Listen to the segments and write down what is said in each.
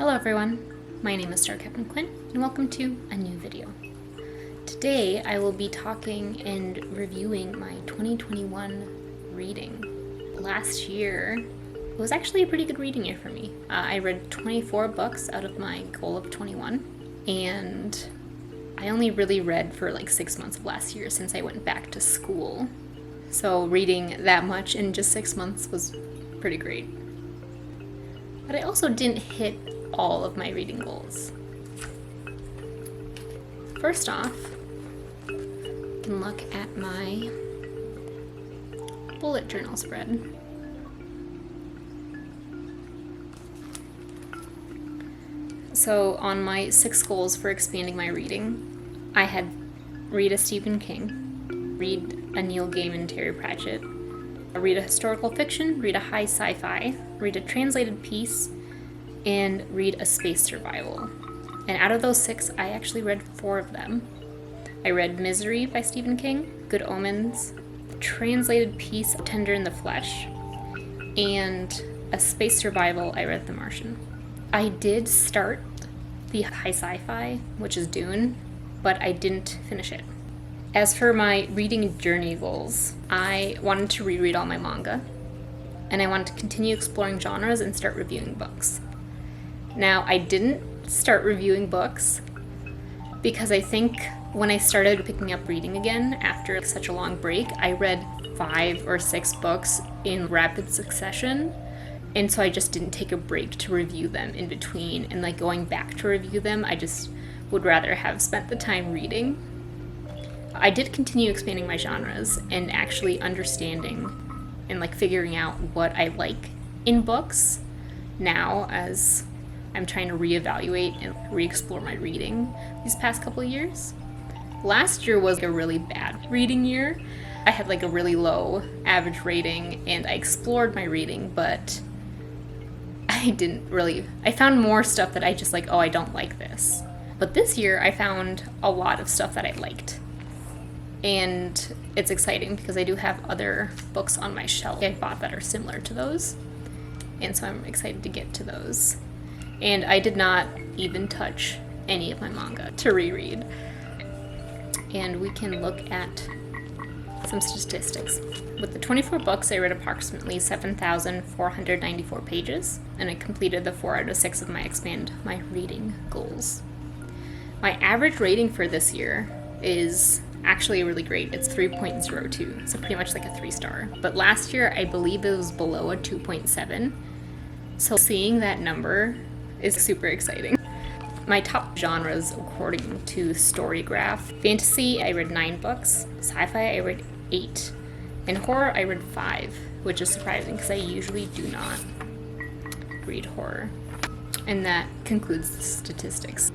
Hello everyone, my name is Star Captain Quinn, and welcome to a new video. Today I will be talking and reviewing my 2021 reading. Last year was actually a pretty good reading year for me. I read 24 books out of my goal of 21, and I only really read for like 6 months of last year since I went back to school. So reading that much in just 6 months was pretty great. But I also didn't hit all of my reading goals. First off, you can look at my bullet journal spread. So on my 6 goals for expanding my reading, I had read a Stephen King, read a Neil Gaiman Terry Pratchett, read a historical fiction, read a high sci-fi, read a translated piece, and read a space survival. And out of those 6, I actually read 4 of them. I read Misery by Stephen King, Good Omens, a translated piece, Tender in the Flesh, and a space survival, I read The Martian. I did start the high sci-fi, which is Dune, but I didn't finish it. As for my reading journey goals, I wanted to reread all my manga, and I wanted to continue exploring genres and start reviewing books. Now, I didn't start reviewing books because I think when I started picking up reading again after such a long break, I read 5 or 6 books in rapid succession, and so I just didn't take a break to review them in between, and like going back to review them, I just would rather have spent the time reading. I did continue expanding my genres and actually understanding and like figuring out what I like in books now as I'm trying to reevaluate and re-explore my reading these past couple of years. Last year was a really bad reading year. I had like a really low average rating and I explored my reading, but I found more stuff that I just like, oh, I don't like this. But this year I found a lot of stuff that I liked. And it's exciting because I do have other books on my shelf I bought that are similar to those. And so I'm excited to get to those. And I did not even touch any of my manga to reread. And we can look at some statistics. With the 24 books, I read approximately 7,494 pages, and I completed the 4 out of 6 of my expand my reading goals. My average rating for this year is actually really great. It's 3.02, so pretty much like a 3-star. But last year, I believe it was below a 2.7. So seeing that number is super exciting. My top genres according to Storygraph: fantasy, I read 9 books, sci-fi, I read 8, and horror, I read 5, which is surprising because I usually do not read horror. And that concludes the statistics.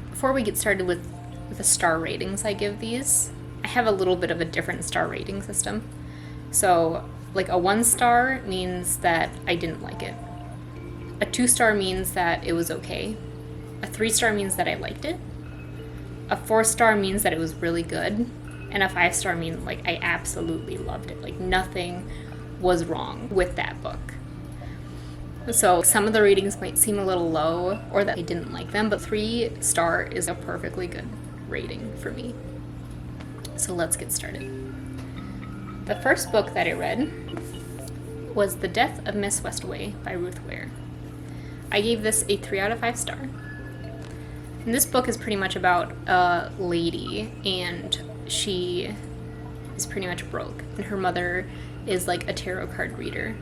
Before we get started with the star ratings I give these, I have a little bit of a different star rating system. So like a 1-star means that I didn't like it. A 2-star means that it was okay. A 3-star means that I liked it. A 4-star means that it was really good. And a 5-star means like I absolutely loved it. Like nothing was wrong with that book. So some of the ratings might seem a little low or that I didn't like them, but 3-star is a perfectly good rating for me. So let's get started. The first book that I read was The Death of Miss Westaway by Ruth Ware. I gave this a 3 out of 5 star. And this book is pretty much about a lady, and she is pretty much broke, and her mother is like a tarot card reader.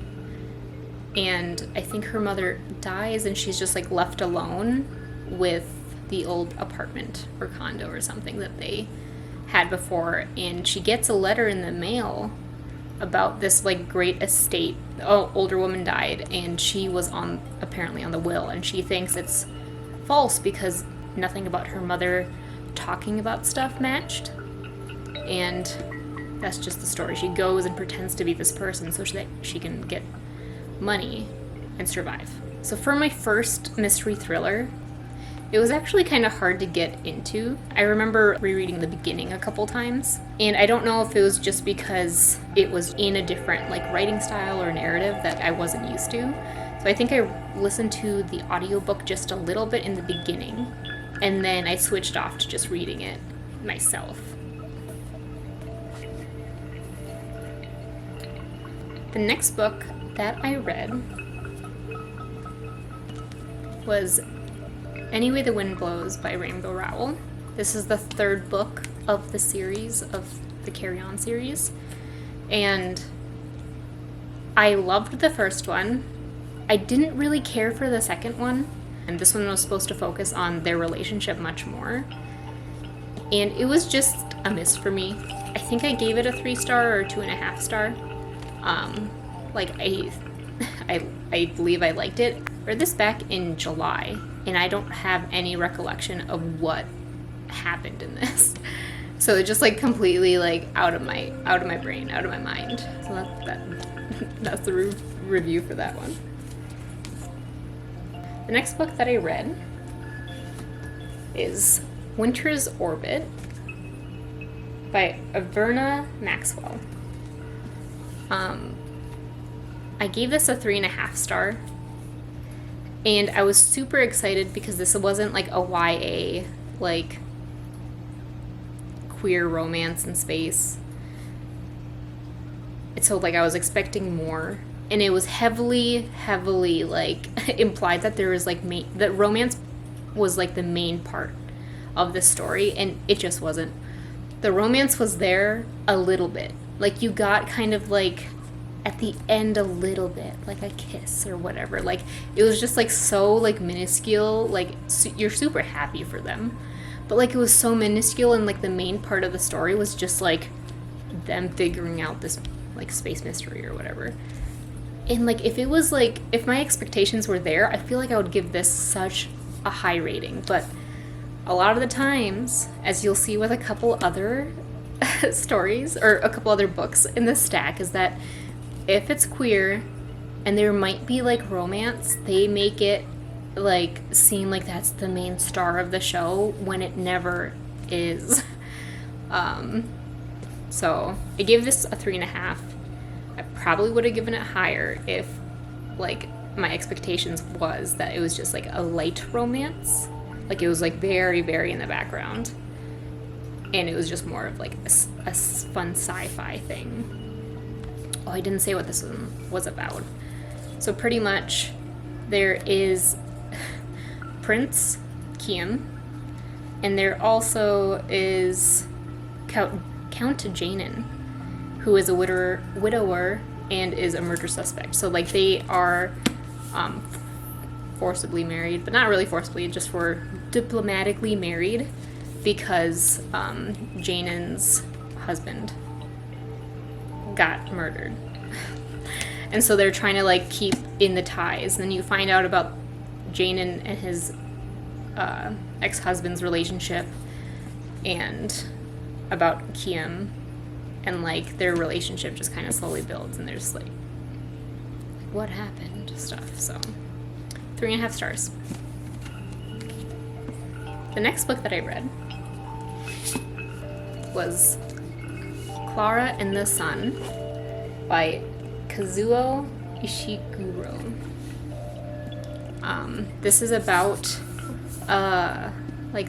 And I think her mother dies and she's just like left alone with the old apartment or condo or something that they had before, and she gets a letter in the mail about this like great estate. Oh, older woman died and she was apparently on the will, and she thinks it's false because nothing about her mother talking about stuff matched. And that's just the story. She goes and pretends to be this person so that she can get money and survive. So for my first mystery thriller, it was actually kind of hard to get into. I remember rereading the beginning a couple times, and I don't know if it was just because it was in a different like writing style or narrative that I wasn't used to. So I think I listened to the audiobook just a little bit in the beginning, and then I switched off to just reading it myself. The next book that I read was Any Way the Wind Blows by Rainbow Rowell. This is the third book of the series, of the Carry On series. And I loved the first one. I didn't really care for the second one. And this one was supposed to focus on their relationship much more. And it was just a miss for me. I think I gave it a 3-star or 2.5 star. I believe I liked it. I read this back in July, and I don't have any recollection of what happened in this. So it's just like completely like out of my brain, out of my mind. So that's the review for that one. The next book that I read is Winter's Orbit by Averna Maxwell. I gave this a 3.5 star, and I was super excited because this wasn't like a YA, like queer romance in space. So like I was expecting more, and it was heavily like implied that there was like that romance was like the main part of the story, and it just wasn't. The romance was there a little bit, like you got kind of like at the end a little bit, like a kiss or whatever. Like it was just like so like minuscule, like you're super happy for them, but like it was so minuscule, and like the main part of the story was just like them figuring out this like space mystery or whatever. And like if my expectations were there, I feel like I would give this such a high rating. But a lot of the times, as you'll see with a couple other stories or a couple other books in this stack, is that if it's queer and there might be like romance, they make it like seem like that's the main star of the show when it never is. So I gave this a 3.5. I probably would have given it higher if like my expectations was that it was just like a light romance, like it was like very in the background, and it was just more of like a fun sci-fi thing. Oh, I didn't say what this one was about. So pretty much there is Prince Kiam, and there also is Count Janin, who is a widower and is a murder suspect. So like they are forcibly married, but not really forcibly, just for diplomatically married, because Janin's husband got murdered. And so they're trying to like keep in the ties. And then you find out about Janin and his ex-husband's relationship, and about Kiam, and like their relationship just kind of slowly builds, and there's like what happened stuff. So 3.5 stars. The next book that I read was Clara and the Sun by Kazuo Ishiguro. This is about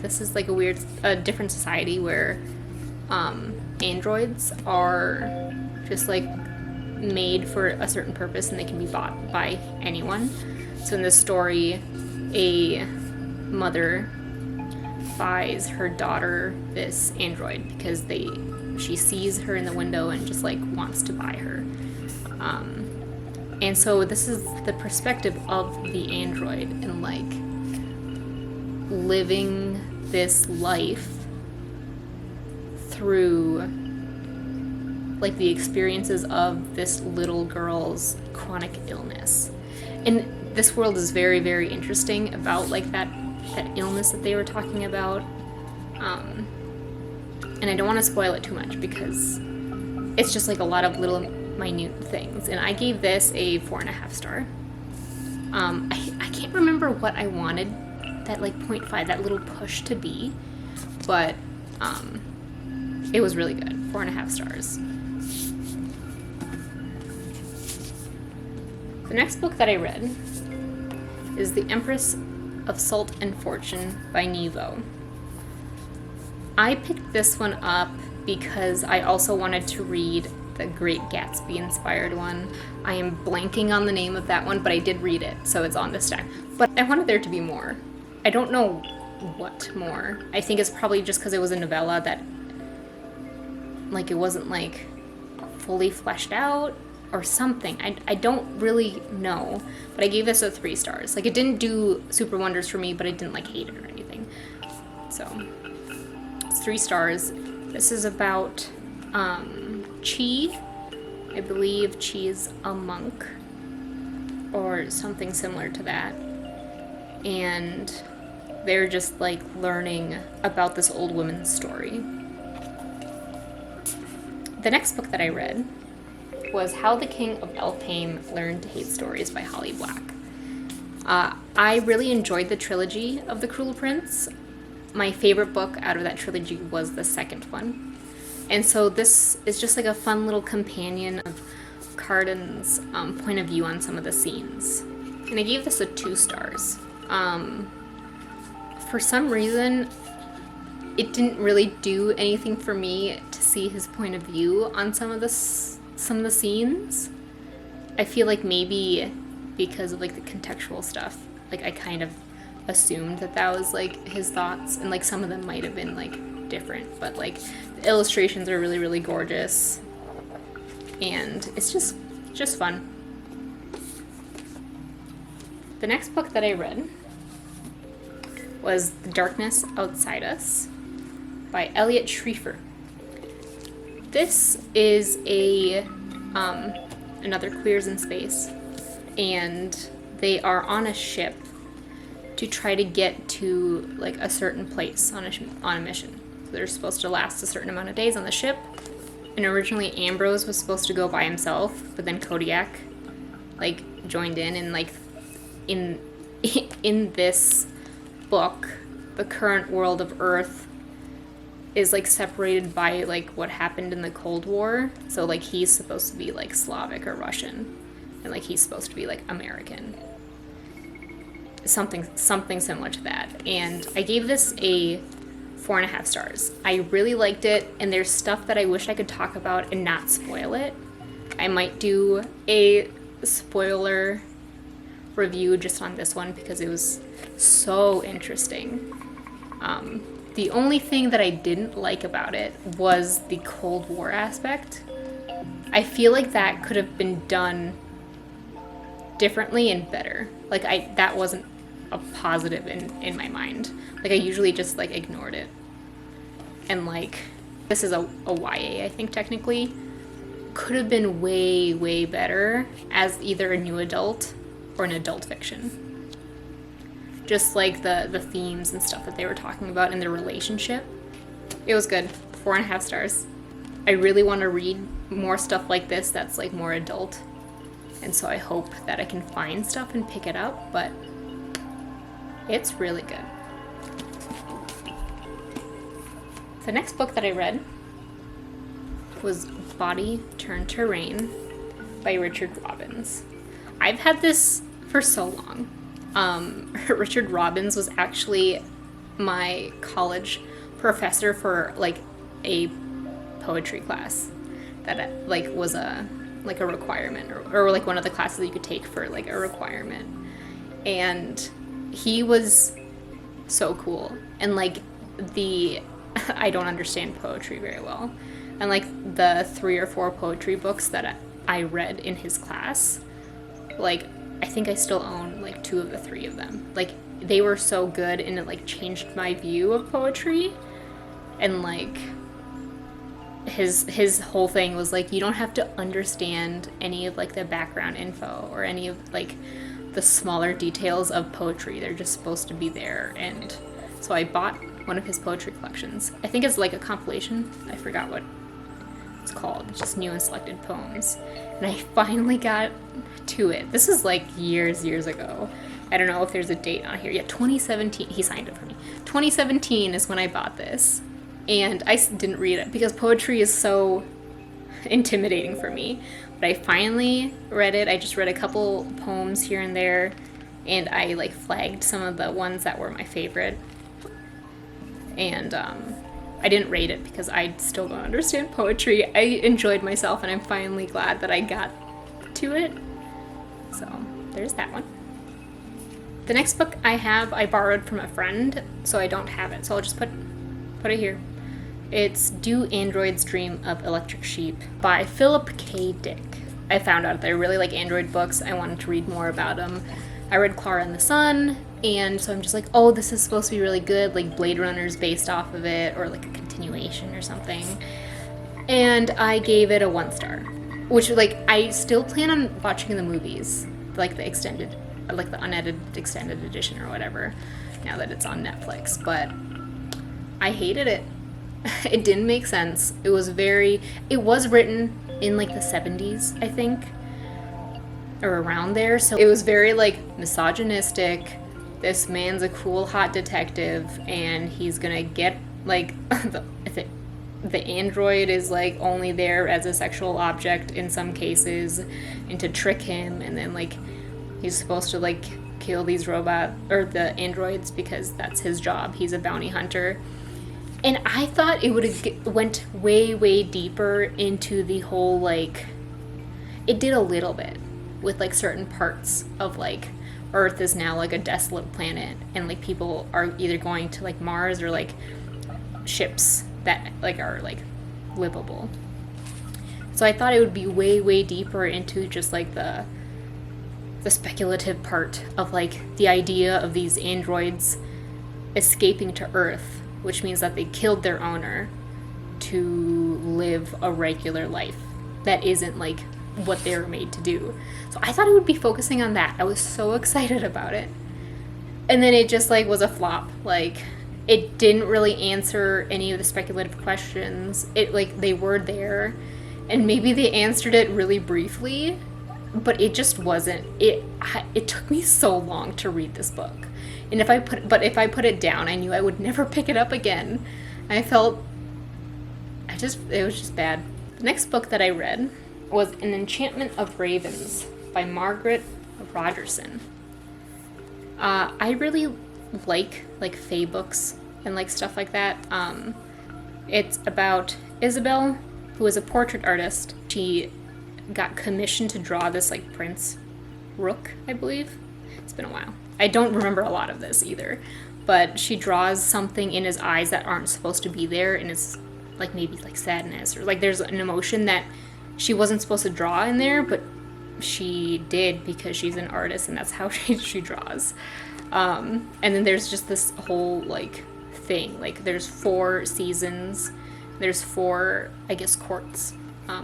this is like a different society where androids are just like made for a certain purpose, and they can be bought by anyone. So in this story, a mother buys her daughter this android because she sees her in the window and just like wants to buy her. And so this is the perspective of the android, and like living this life through like the experiences of this little girl's chronic illness. And this world is very interesting about like that illness that they were talking about. And I don't want to spoil it too much because it's just like a lot of little minute things. And I gave this a 4.5 star. I can't remember what I wanted that like 0.5, that little push to be, but it was really good. 4.5 stars. The next book that I read is The Empress of Salt and Fortune by Nevo. I picked this one up because I also wanted to read the Great Gatsby inspired one. I am blanking on the name of that one, but I did read it, so it's on the stack. But I wanted there to be more. I don't know what more. I think it's probably just because it was a novella that, like, it wasn't, like, fully fleshed out or something. I don't really know, but I gave this a 3 stars. Like, it didn't do super wonders for me, but I didn't, like, hate it or anything. So, it's 3 stars. This is about, Chi. I believe Chi's a monk or something similar to that. And they're just like learning about this old woman's story. The next book that I read was How the King of Elfheim Learned to Hate Stories by Holly Black. I really enjoyed the trilogy of The Cruel Prince. My favorite book out of that trilogy was the second one. And so this is just like a fun little companion of Carden's point of view on some of the scenes. And I gave this a 2 stars. For some reason, it didn't really do anything for me to see his point of view on some of the scenes. I feel like maybe because of like the contextual stuff, like I kind of assumed that was like his thoughts, and like some of them might have been like different, but like the illustrations are really, really gorgeous, and it's just fun. The next book that I read was The Darkness Outside Us by Elliot Schrieffer. This is another Queers in Space, and they are on a ship to try to get to like a certain place on a mission. So they're supposed to last a certain amount of days on the ship. And originally Ambrose was supposed to go by himself, but then Kodiak like joined in, and like in this book, the current world of Earth is like separated by like what happened in the Cold War. So like he's supposed to be like Slavic or Russian, and like he's supposed to be like American. Something similar to that. And I gave this a 4.5 stars. I really liked it, and there's stuff that I wish I could talk about and not spoil it. I might do a spoiler review just on this one because it was so interesting. The only thing that I didn't like about it was the Cold War aspect. I feel like that could have been done differently and better. Like that wasn't a positive in my mind. Like I usually just like ignored it. And like this is a YA, I think technically. Could have been way, way better as either a new adult or an adult fiction. Just like the themes and stuff that they were talking about in their relationship. It was good. 4.5 stars. I really want to read more stuff like this that's like more adult. And so I hope that I can find stuff and pick it up, but it's really good. The next book that I read was Body Turned to Rain by Richard Robbins. I've had this for so long. Richard Robbins was actually my college professor for like a poetry class that like was a requirement or like one of the classes that you could take for like a requirement. And he was so cool. And like I don't understand poetry very well. And like the 3 or 4 poetry books that I read in his class, like I think I still own like 2 of the 3 of them. Like they were so good, and it like changed my view of poetry. And like his whole thing was like, you don't have to understand any of like the background info or any of like the smaller details of poetry. They're just supposed to be there. And so I bought one of his poetry collections. I think it's like a compilation. I forgot what it's called. It's just new and selected poems. And I finally got to it. This is like years ago. I don't know if there's a date on here. Yeah, 2017. He signed it for me. 2017 is when I bought this. And I didn't read it because poetry is so intimidating for me. But I finally read it. I just read a couple poems here and there. and I like flagged some of the ones that were my favorite. And I didn't rate it because I still don't understand poetry. I enjoyed myself, and I'm finally glad that I got to it. So there's that one. The next book I borrowed from a friend, so I don't have it. So I'll just put it here. It's Do Androids Dream of Electric Sheep by Philip K. Dick. I found out that I really like Android books. I wanted to read more about them. I read Clara and the Sun, and so I'm just like, oh, this is supposed to be really good, like Blade Runner's based off of it, or like a continuation or something. And I gave it a 1 star, which like I still plan on watching the movies, like the extended, like the unedited extended edition or whatever, now that it's on Netflix, but I hated it. It didn't make sense. It was written in like the 70s, I think, or around there, so it was very like misogynistic. This man's a cool hot detective, and he's gonna get like the android is like only there as a sexual object in some cases, and to trick him, and then like he's supposed to like kill these the androids because that's his job. He's a bounty hunter. And I thought it would have went way, way deeper into the whole, like, it did a little bit with, like, certain parts of, like, Earth is now, like, a desolate planet, and, like, people are either going to, like, Mars or, like, ships that, like, are, like, livable. So I thought it would be way, way deeper into just, like, the speculative part of, like, the idea of these androids escaping to Earth, which means that they killed their owner to live a regular life that isn't like what they were made to do. So I thought it would be focusing on that. I was so excited about it. And then it just like was a flop. Like it didn't really answer any of the speculative questions. It like they were there, and maybe they answered it really briefly, but it just wasn't. It took me so long to read this book. And if I put it down, I knew I would never pick it up again. It was just bad. The next book that I read was An Enchantment of Ravens by Margaret Rogerson. I really like fae books and like stuff like that. It's about Isabel, who is a portrait artist. She got commissioned to draw this like Prince Rook, I believe. It's been a while. I don't remember a lot of this either, but she draws something in his eyes that aren't supposed to be there, and it's like maybe like sadness or like there's an emotion that she wasn't supposed to draw in there, but she did because she's an artist and that's how she draws. And then there's just this whole like thing, like there's 4 seasons, there's 4 I guess courts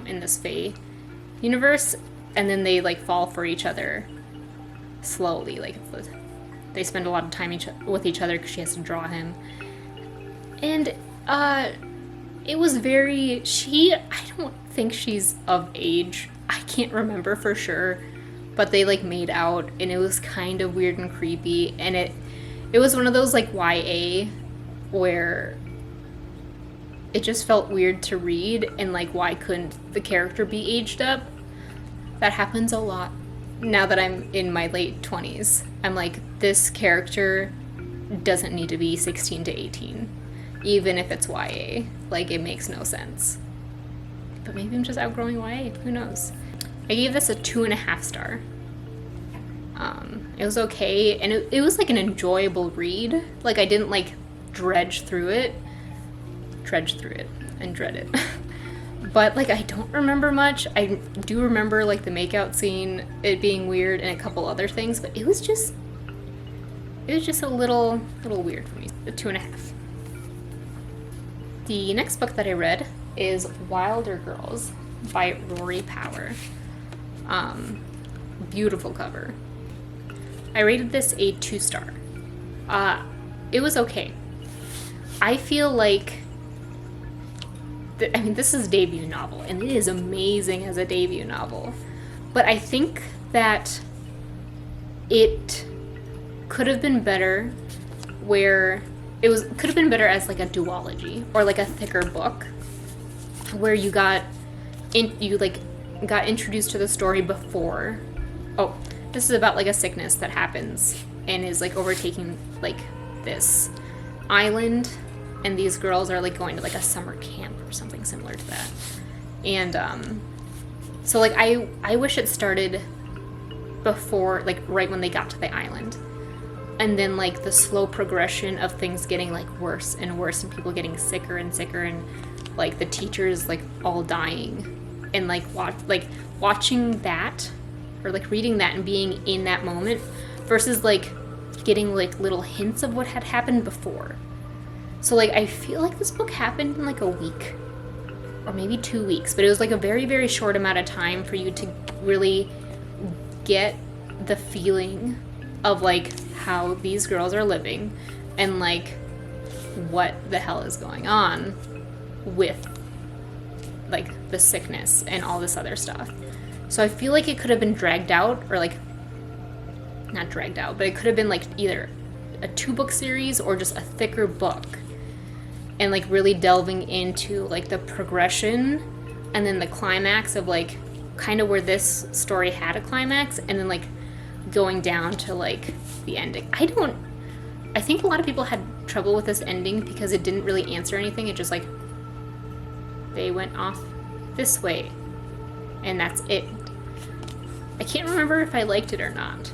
in this fae universe, and then they like fall for each other slowly, like they spend a lot of time with each other because she has to draw him. And it was very, I don't think she's of age, I can't remember for sure, but they like made out, and it was kind of weird and creepy, and it was one of those like YA where it just felt weird to read, and like why couldn't the character be aged up? That happens a lot. Now that I'm in my late 20s, I'm like, this character doesn't need to be 16 to 18, even if it's YA. Like, it makes no sense. But maybe I'm just outgrowing YA, who knows? I gave this a 2.5 star. It was okay, and it was like an enjoyable read. Like, I didn't like dredge through it and dread it. But, like, I don't remember much. I do remember, like, the makeout scene, it being weird, and a couple other things, but it was just a little weird for me. A 2.5. The next book that I read is Wilder Girls by Rory Power. Beautiful cover. I rated this a 2 star. It was okay. I feel like this is a debut novel, and it is amazing as a debut novel. But I think that it could have been better could have been better as like a duology or like a thicker book where you got introduced to the story before. Oh, this is about like a sickness that happens and is like overtaking like this island, and these girls are like going to like a summer camp or something similar to that. And so like I wish it started before, like right when they got to the island, and then like the slow progression of things getting like worse and worse, and people getting sicker and sicker, and like the teachers like all dying, and like watching that, or like reading that and being in that moment, versus like getting like little hints of what had happened before. So like I feel like this book happened in like a week or maybe 2 weeks, but it was like a very, very short amount of time for you to really get the feeling of like how these girls are living and like what the hell is going on with like the sickness and all this other stuff. So I feel like it could have been dragged out, or like not dragged out, but it could have been like either a 2-book series or just a thicker book, and like really delving into like the progression and then the climax of like kind of where this story had a climax, and then like going down to like the ending. I think a lot of people had trouble with this ending because it didn't really answer anything. It just like, they went off this way and that's it. I can't remember if I liked it or not.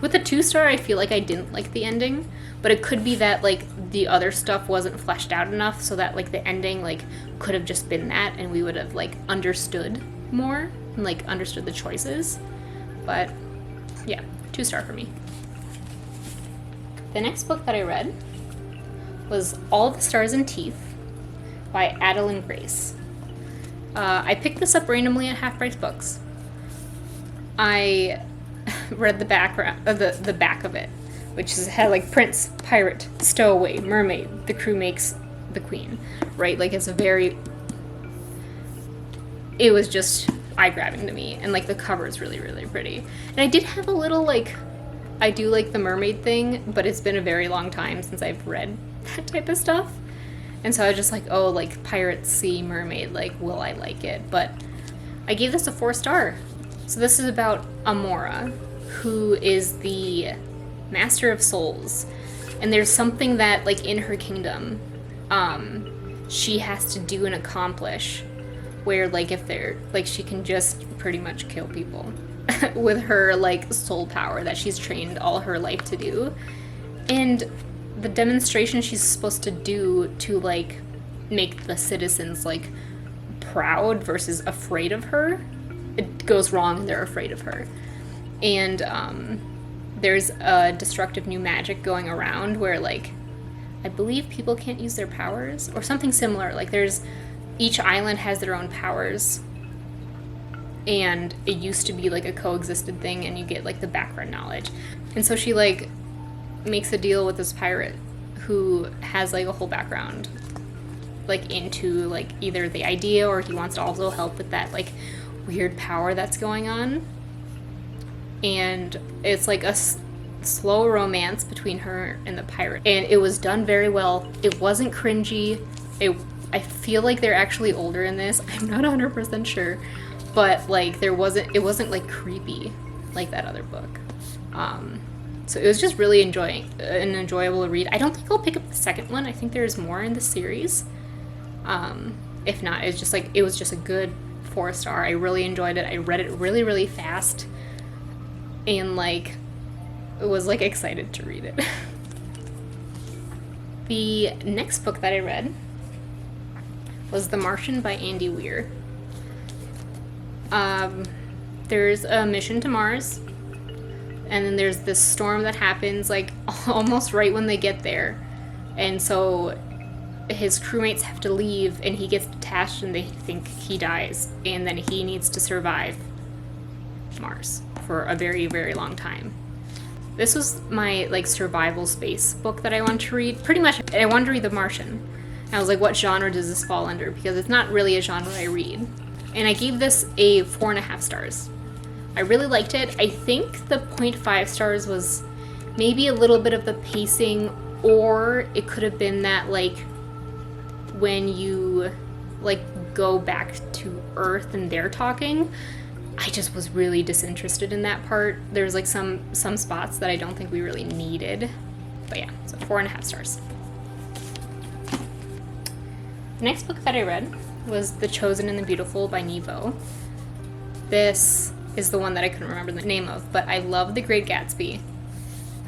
With a 2-star, I feel like I didn't like the ending, but it could be that like the other stuff wasn't fleshed out enough, so that like the ending like could have just been that, and we would have like understood more and like understood the choices. But yeah, 2-star for me. The next book that I read was All the Stars and Teeth by Adeline Grace. I picked this up randomly at Half Price Books. I read the background, the back of it, which had like prince, pirate, stowaway, mermaid, the crew makes the queen, right? Like it was just eye-grabbing to me, and like the cover is really, really pretty. And I did have a little like, I do like the mermaid thing, but it's been a very long time since I've read that type of stuff. And so I was just like, oh, like pirate, sea, mermaid, like will I like it? But I gave this a 4-star. So this is about Amora, who is the master of souls, and there's something that like in her kingdom she has to do and accomplish, where like if they're like, she can just pretty much kill people with her like soul power that she's trained all her life to do. And the demonstration she's supposed to do to like make the citizens like proud versus afraid of her, it goes wrong and they're afraid of her. And there's a destructive new magic going around where like I believe people can't use their powers or something similar. Like there's, each island has their own powers, and it used to be like a coexisted thing, and you get like the background knowledge. And so she like makes a deal with this pirate who has like a whole background like into like either the idea, or he wants to also help with that like weird power that's going on. And it's like a slow romance between her and the pirate, and it was done very well. It wasn't cringy. I feel like they're actually older in this. I'm not 100% sure, but like it wasn't like creepy like that other book. So it was just really an enjoyable read. I don't think I'll pick up the second one. I think there's more in the series. If not, it was just a good 4-star. I really enjoyed it. I read it really, really fast, and like was like excited to read it. The next book that I read was The Martian by Andy Weir. There's a mission to Mars, and then there's this storm that happens like almost right when they get there, and so his crewmates have to leave, and he gets detached, and they think he dies, and then he needs to survive Mars for a very, very long time. This was my like survival space book that I wanted to read. Pretty much, I wanted to read The Martian. And I was like, what genre does this fall under? Because it's not really a genre I read. And I gave this a 4.5 stars. I really liked it. I think the 0.5 stars was maybe a little bit of the pacing, or it could have been that like when you like go back to Earth and they're talking, I just was really disinterested in that part. There's like some spots that I don't think we really needed. But yeah, so 4.5 stars. The next book that I read was The Chosen and the Beautiful by Nevo. This is the one that I couldn't remember the name of, but I love The Great Gatsby.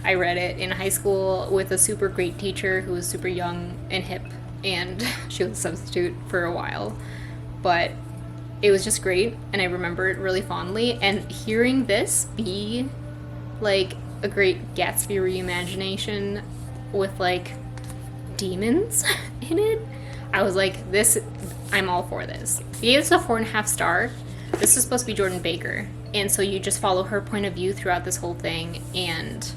I read it in high school with a super great teacher who was super young and hip, and she was a substitute for a while. But it was just great, and I remember it really fondly. And hearing this be like a Great Gatsby reimagination with like demons in it, I was like, I'm all for this. I gave this a 4.5 star. This is supposed to be Jordan Baker, and so you just follow her point of view throughout this whole thing, and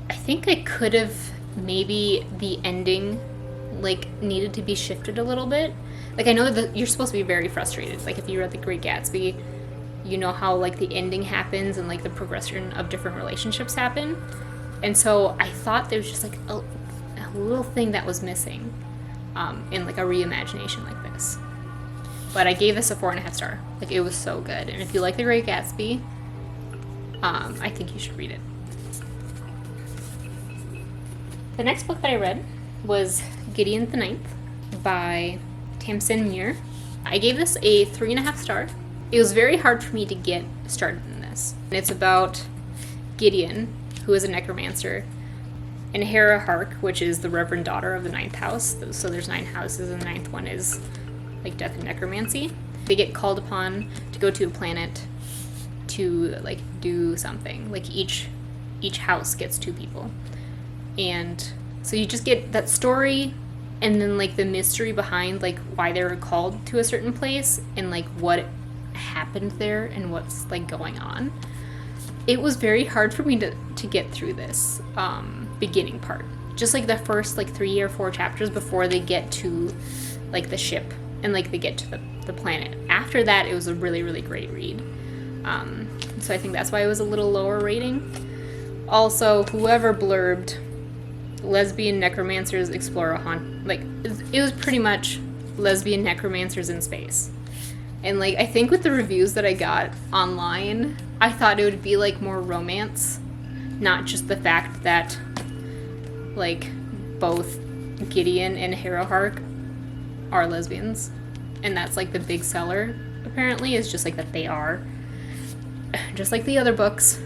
I think I could have maybe the ending like needed to be shifted a little bit. Like, I know that you're supposed to be very frustrated. Like, if you read The Great Gatsby, you know how like the ending happens and like the progression of different relationships happen. And so I thought there was just like a little thing that was missing in like a reimagination like this. But I gave this a 4.5 star. Like, it was so good. And if you like The Great Gatsby, I think you should read it. The next book that I read was Gideon the Ninth by Tamsin Muir. I gave this a 3.5 star. It was very hard for me to get started in this. It's about Gideon, who is a necromancer, and Hera Hark, which is the reverend daughter of the ninth house. So there's 9 houses, and the 9th one is like death and necromancy. They get called upon to go to a planet to like do something. Like each house gets 2 people. And so you just get that story, and then like the mystery behind like why they were called to a certain place and like what happened there and what's like going on. It was very hard for me to get through this beginning part. Just like the first like 3 or 4 chapters before they get to like the ship and like they get to the planet. After that, it was a really, really great read. So I think that's why it was a little lower rating. Also, whoever blurbed lesbian necromancers explore a haunt, like it was pretty much lesbian necromancers in space. And like I think with the reviews that I got online, I thought it would be like more romance, not just the fact that like both Gideon and Hera Hark are lesbians, and that's like the big seller apparently, is just like that they are, just like the other books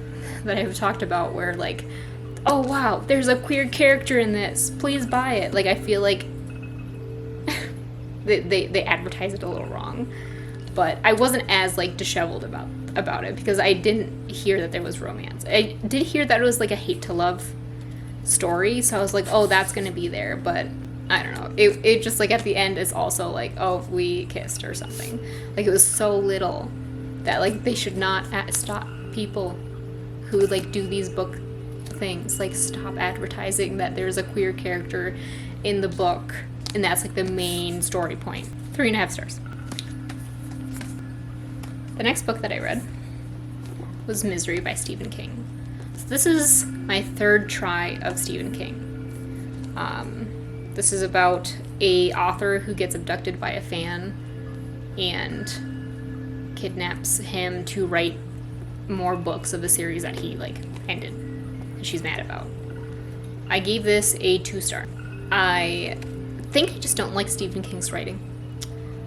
that I've talked about where like, oh wow, there's a queer character in this, please buy it. Like I feel like they advertise it a little wrong. But I wasn't as like disheveled about it because I didn't hear that there was romance. I did hear that it was like a hate to love story, so I was like, oh, that's gonna be there. But I don't know. It just like at the end is also like, oh, we kissed or something. Like it was so little that like they should not stop people who like do these book things. Like stop advertising that there's a queer character in the book and that's like the main story point. 3.5 stars. The next book that I read was Misery by Stephen King. So this is my 3rd try of Stephen King. This is about a author who gets abducted by a fan and kidnaps him to write more books of a series that he like ended and she's mad about. I gave this a 2 star. I think I just don't like Stephen King's writing,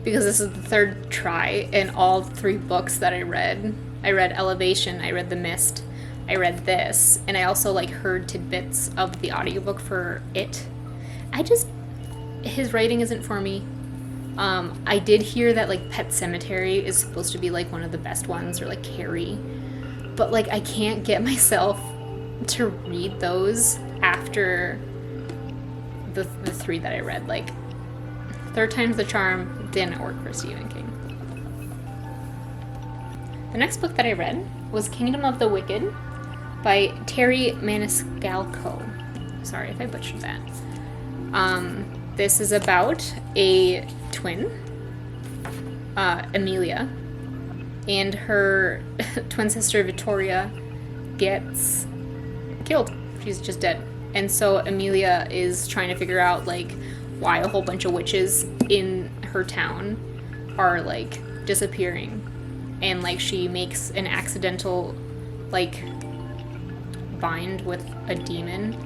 because this is the 3rd try, and all 3 books that I read Elevation, I read The Mist, I read this, and I also like heard tidbits of the audiobook for it. His writing isn't for me. I did hear that like Pet Sematary is supposed to be like one of the best ones, or like Carrie, but like I can't get myself to read those after the 3 that I read. Like 3rd time's the charm didn't work for Stephen King. The next book that I read was Kingdom of the Wicked by Terry Maniscalco. Sorry if I butchered that. This is about a twin, Amelia, and her twin sister Victoria gets killed. She's just dead. And so Amelia is trying to figure out like why a whole bunch of witches in her town are like disappearing and like she makes an accidental like bind with a demon.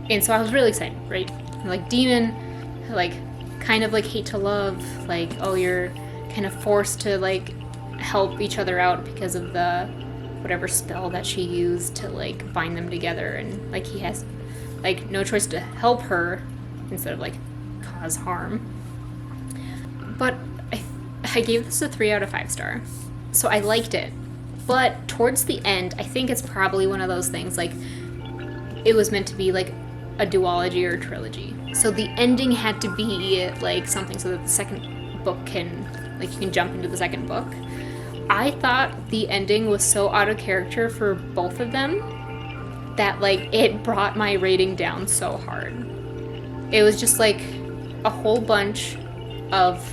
And so I was really excited, right? Like demon, like kind of like hate to love, like, oh, you're kind of forced to like help each other out because of the whatever spell that she used to like bind them together, and like he has like no choice to help her instead of like cause harm. But I gave this a 3 out of 5 star. So I liked it. But towards the end, I think it's probably one of those things like it was meant to be like a duology or a trilogy. So the ending had to be like something so that the second book can, like, you can jump into the second book. I thought the ending was so out of character for both of them that like it brought my rating down so hard. It was just like a whole bunch of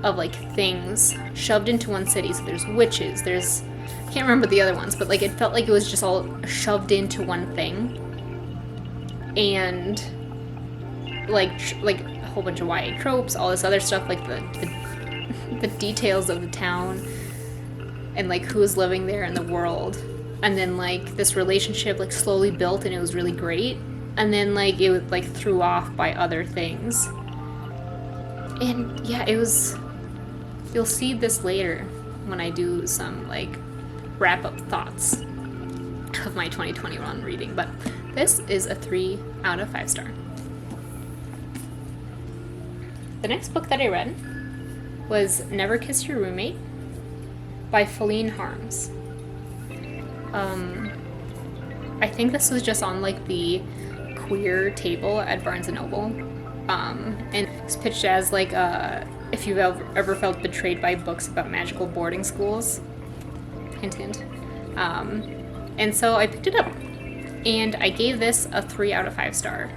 like things shoved into one city. So there's witches, there's, I can't remember the other ones, but like it felt like it was just all shoved into one thing. And like a whole bunch of YA tropes, all this other stuff, like the details of the town and like who's living there in the world. And then like this relationship like slowly built and it was really great. And then like it was like threw off by other things. And yeah, it was, you'll see this later when I do some like wrap up thoughts of my 2021 reading, but this is a 3 out of 5 star. The next book that I read was Never Kiss Your Roommate by Feline Harms. I think this was just on like the queer table at Barnes & Noble. And it's pitched as like if you've ever felt betrayed by books about magical boarding schools. Hint, hint. And so I picked it up, and I gave this a 3 out of 5 star.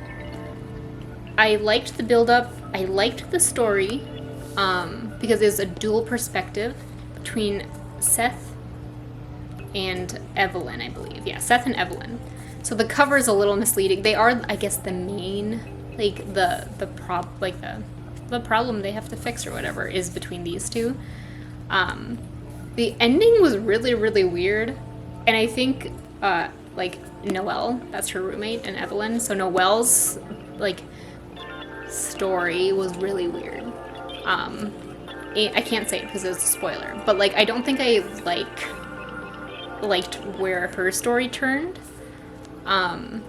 I liked the build-up. I liked the story because there's a dual perspective between Seth and Evelyn, I believe. Yeah, Seth and Evelyn. So the cover is a little misleading. They are, I guess, the main, like the problem they have to fix or whatever is between these two. The ending was really, really weird. And I think, like, Noelle, that's her roommate, and Evelyn. So Noelle's, like, story was really weird. I can't say it because it's a spoiler. But, like, I don't think I, liked where her story turned.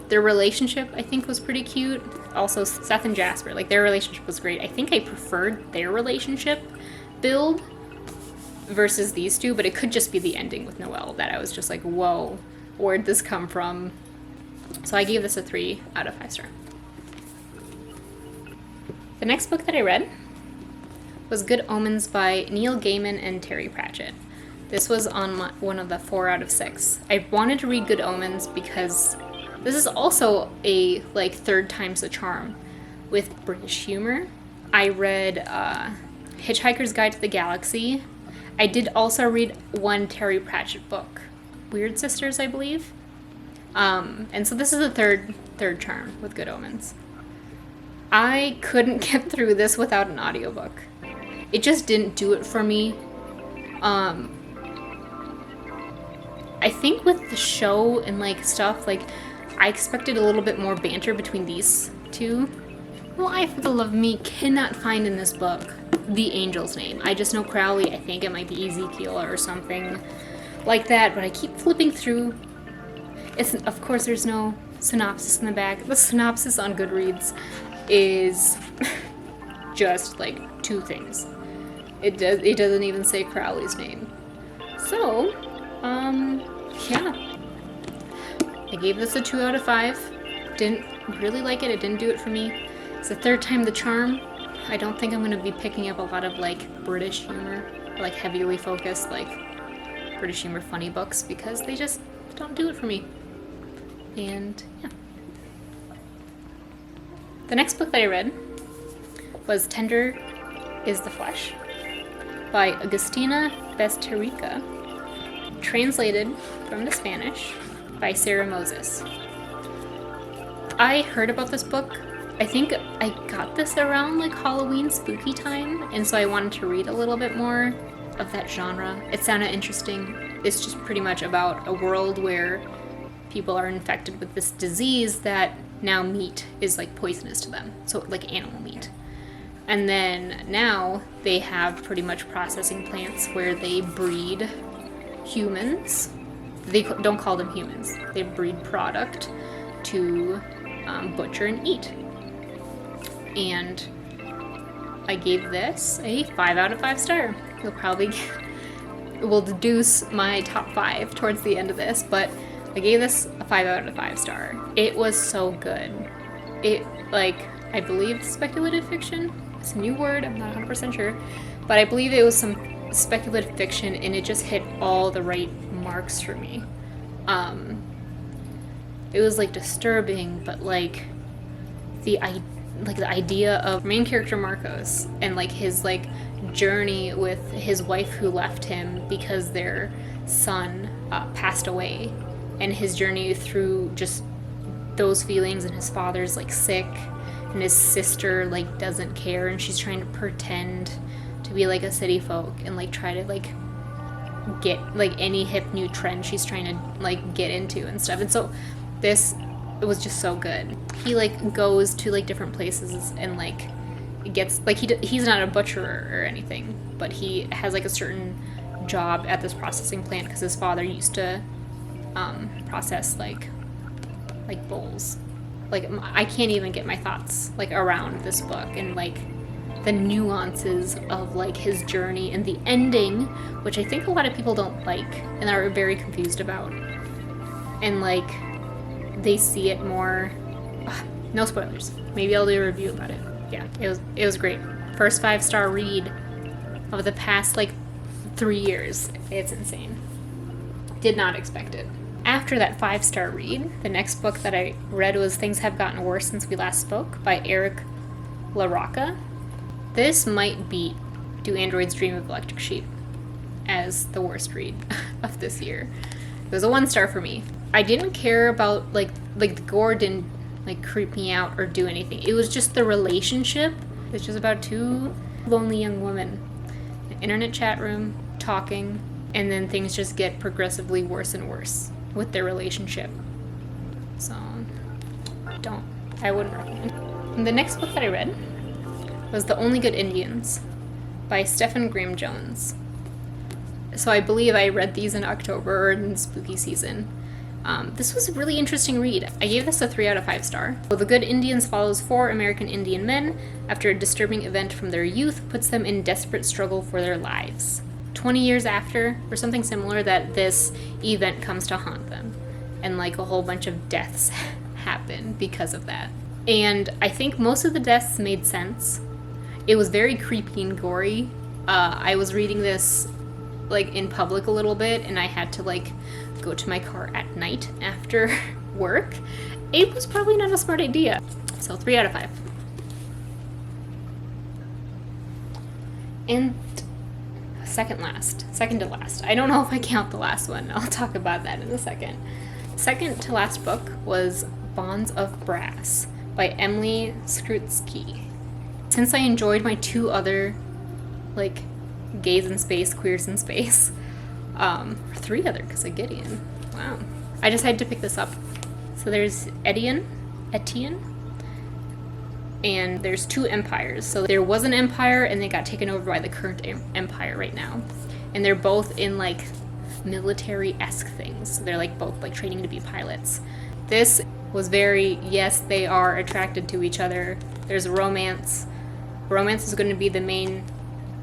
Their relationship, I think, was pretty cute. Also, Seth and Jasper, like, their relationship was great. I think I preferred their relationship build versus these two, but it could just be the ending with Noelle that I was just like, whoa, where'd this come from? So I gave this a 3 out of 5 star. The next book that I read was Good Omens by Neil Gaiman and Terry Pratchett. This was on one of the 4 out of 6. I wanted to read Good Omens because this is also a, like, third time's the charm with British humor. I read Hitchhiker's Guide to the Galaxy. I did also read one Terry Pratchett book, Weird Sisters, I believe. And so this is the third charm with Good Omens. I couldn't get through this without an audiobook. It just didn't do it for me. I think with the show and like stuff, like I expected a little bit more banter between these two. Well, I, for the love of me, cannot find in this book the angel's name. I just know Crowley. I think it might be Ezekiel or something like that, but I keep flipping through. Of course, there's no synopsis in the back. The synopsis on Goodreads is just like 2 things. It doesn't even say Crowley's name. So, yeah. I gave this a 2 out of 5. Didn't really like it. It didn't do it for me. It's the third time the charm. I don't think I'm going to be picking up a lot of like British humor, like heavily focused like British humor funny books, because they just don't do it for me. And yeah. The next book that I read was Tender is the Flesh by Agustina Basterica, translated from the Spanish by Sarah Moses. I heard about this book I think I got this around like Halloween spooky time, and so I wanted to read a little bit more of that genre. It sounded interesting. It's just pretty much about a world where people are infected with this disease that now meat is like poisonous to them, so like animal meat. And then now they have pretty much processing plants where they breed humans. They don't call them humans. They breed product to butcher and eat. And I gave this a 5 out of 5 star. You'll probably will deduce my top 5 towards the end of this, but I gave this a 5 out of 5 star. It was so good. It, like, I believe speculative fiction. It's a new word, I'm not 100% sure, but I believe it was some speculative fiction, and it just hit all the right marks for me. It was like disturbing, but like the idea of main character Marcos and like his like journey with his wife who left him because their son passed away, and his journey through just those feelings, and his father's like sick, and his sister like doesn't care, and she's trying to pretend to be like a city folk and like try to like get like any hip new trend she's trying to like get into and stuff. And so this, it was just so good. He like goes to like different places and like gets like he's not a butcher or anything, but he has like a certain job at this processing plant because his father used to process like bulls. Like I can't even get my thoughts like around this book and like the nuances of like his journey and the ending, which I think a lot of people don't like and are very confused about, and like they see it more. No spoilers. Maybe I'll do a review about it. Yeah, it was great. First 5-star read of the past like 3 years. It's insane. Did not expect it. After that 5-star read, the next book that I read was Things Have Gotten Worse Since We Last Spoke by Eric LaRocca. This might beat Do Androids Dream of Electric Sheep as the worst read of this year. It was a 1-star for me. I didn't care about like the gore didn't like creep me out or do anything. It was just the relationship. It's just about 2 lonely young women in an internet chat room talking, and then things just get progressively worse and worse with their relationship. So I wouldn't recommend. And the next book that I read was The Only Good Indians by Stephen Graham Jones. So I believe I read these in October or in spooky season. This was a really interesting read. I gave this a 3 out of 5 star. The Good Indians follows 4 American Indian men after a disturbing event from their youth puts them in desperate struggle for their lives. 20 years after, or something similar, that this event comes to haunt them. And like a whole bunch of deaths happen because of that. And I think most of the deaths made sense. It was very creepy and gory. I was reading this like in public a little bit, and I had to like go to my car at night after work. It was probably not a smart idea. So 3 out of 5. And second to last. I don't know if I count the last one. I'll talk about that in a second. Second to last book was Bonds of Brass by Emily Skrutsky. Since I enjoyed my 2 other like gays in space, queers in space, 3 other because of Gideon. Wow. I decided to pick this up. So there's Etienne, and there's 2 empires. So there was an empire and they got taken over by the current empire right now. And they're both in like military-esque things. So they're like both like training to be pilots. This was very, yes, they are attracted to each other. There's romance. Romance is going to be the main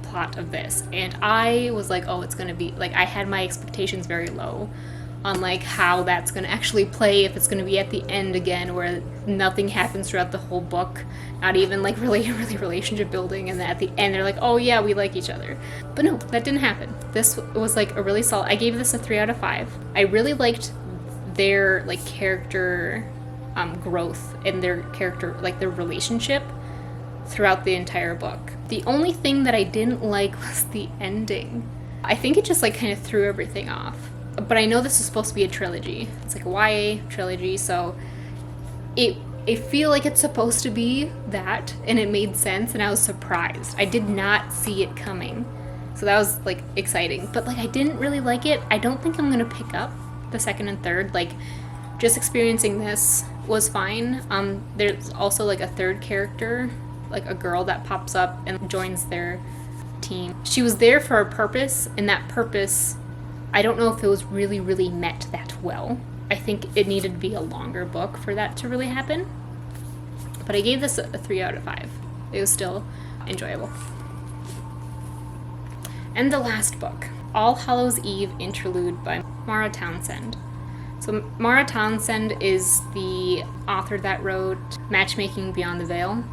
plot of this, and I was like, oh, it's gonna be like, I had my expectations very low on like how that's gonna actually play, if it's gonna be at the end again where nothing happens throughout the whole book, not even like really relationship building, and then at the end they're like, oh yeah, we like each other. But no, that didn't happen. This was like a really solid, I gave this a 3 out of 5. I really liked their like character growth and their character, like their relationship throughout the entire book. The only thing that I didn't like was the ending. I think it just like kind of threw everything off. But I know this is supposed to be a trilogy. It's like a YA trilogy, so it I feel like it's supposed to be that, and it made sense, and I was surprised. I did not see it coming. So that was like exciting. But like I didn't really like it. I don't think I'm gonna pick up the second and third. Like just experiencing this was fine. There's also like a third character, like a girl that pops up and joins their team. She was there for a purpose, and that purpose, I don't know if it was really met that well. I think it needed to be a longer book for that to really happen. But I gave this a 3 out of 5. It was still enjoyable. And the last book, All Hallows Eve Interlude by Mara Townsend. So Mara Townsend is the author that wrote Matchmaking Beyond the Veil.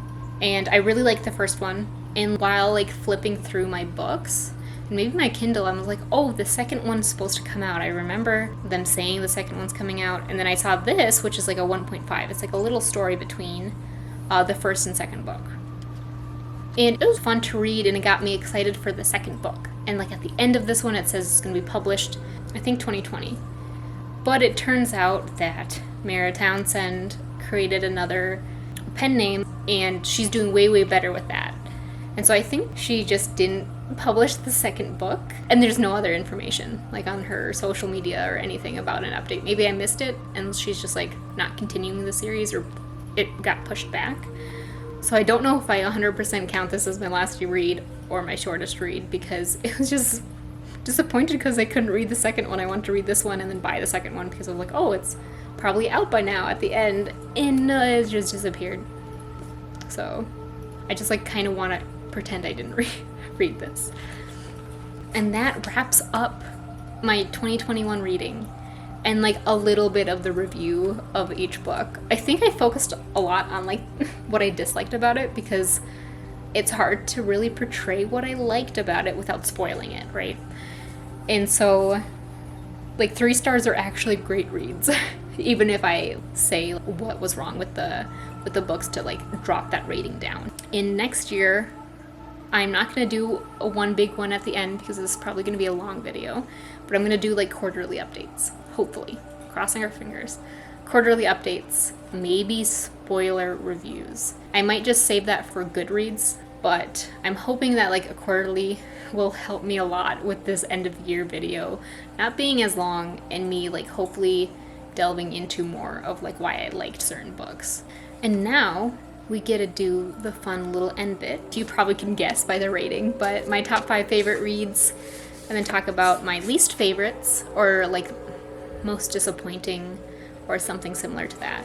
And I really liked the first one. And while like flipping through my books, and maybe my Kindle, I was like, oh, the second one's supposed to come out. I remember them saying the second one's coming out. And then I saw this, which is like a 1.5. It's like a little story between the first and second book. And it was fun to read, and it got me excited for the second book. And like at the end of this one, it says it's going to be published, I think 2020. But it turns out that Mara Townsend created another pen name, and she's doing way better with that. And so I think she just didn't publish the second book, and there's no other information like on her social media or anything about an update. Maybe I missed it, and she's just like not continuing the series, or it got pushed back. So I don't know if I 100% count this as my last read or my shortest read, because it was just disappointed because I couldn't read the second one. I wanted to read this one and then buy the second one because I was like, oh, it's probably out by now at the end, and it just disappeared. So I just like kind of want to pretend I didn't read this. And that wraps up my 2021 reading and like a little bit of the review of each book. I think I focused a lot on like what I disliked about it, because it's hard to really portray what I liked about it without spoiling it, right? And so like 3 stars are actually great reads, even if I say what was wrong with the books to like drop that rating down. In next year, I'm not going to do a one big one at the end because this is probably going to be a long video, but I'm going to do like quarterly updates, hopefully, crossing our fingers. Quarterly updates, maybe spoiler reviews. I might just save that for Goodreads, but I'm hoping that like a quarterly will help me a lot with this end of year video not being as long, and me like hopefully delving into more of like why I liked certain books. And now we get to do the fun little end bit. You probably can guess by the rating, but my top 5 favorite reads, and then talk about my least favorites, or like most disappointing, or something similar to that.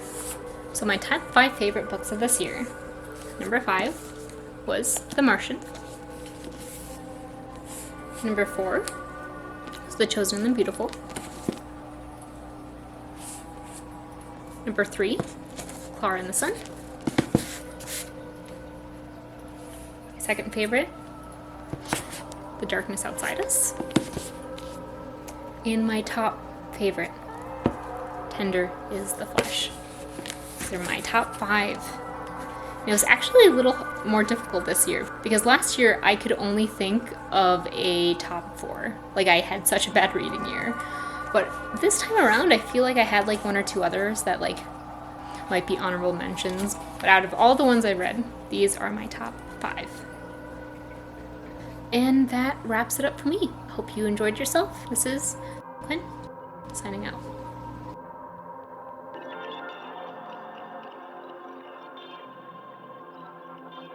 So my top 5 favorite books of this year. Number 5 was The Martian. Number 4 was The Chosen and the Beautiful. Number 3, Clara and the Sun. Second favorite, The Darkness Outside Us. And my top favorite, Tender is the Flesh. These are my top 5. And it was actually a little more difficult this year, because last year I could only think of a top 4. Like I had such a bad reading year. But this time around I feel like I had like 1 or 2 others that like might be honorable mentions. But out of all the ones I read, these are my top 5. And that wraps it up for me. Hope you enjoyed yourself. This is Quinn, signing out.